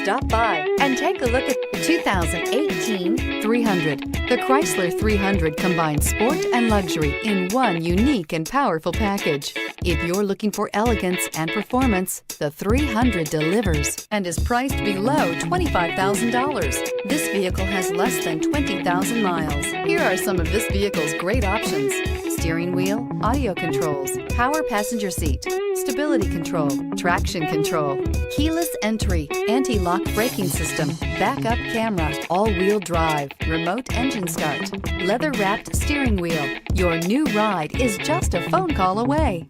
Stop by and take a look at the 2018 300. The Chrysler 300 combines sport and luxury in one unique and powerful package. If you're looking for elegance and performance, the 300 delivers and is priced below $25,000. This vehicle has less than 20,000 miles. Here are some of this vehicle's great options: steering wheel audio controls, power passenger seat, stability control, traction control, keyless entry, anti-lock braking system, backup camera, all-wheel drive, remote engine start, leather-wrapped steering wheel. Your new ride is just a phone call away.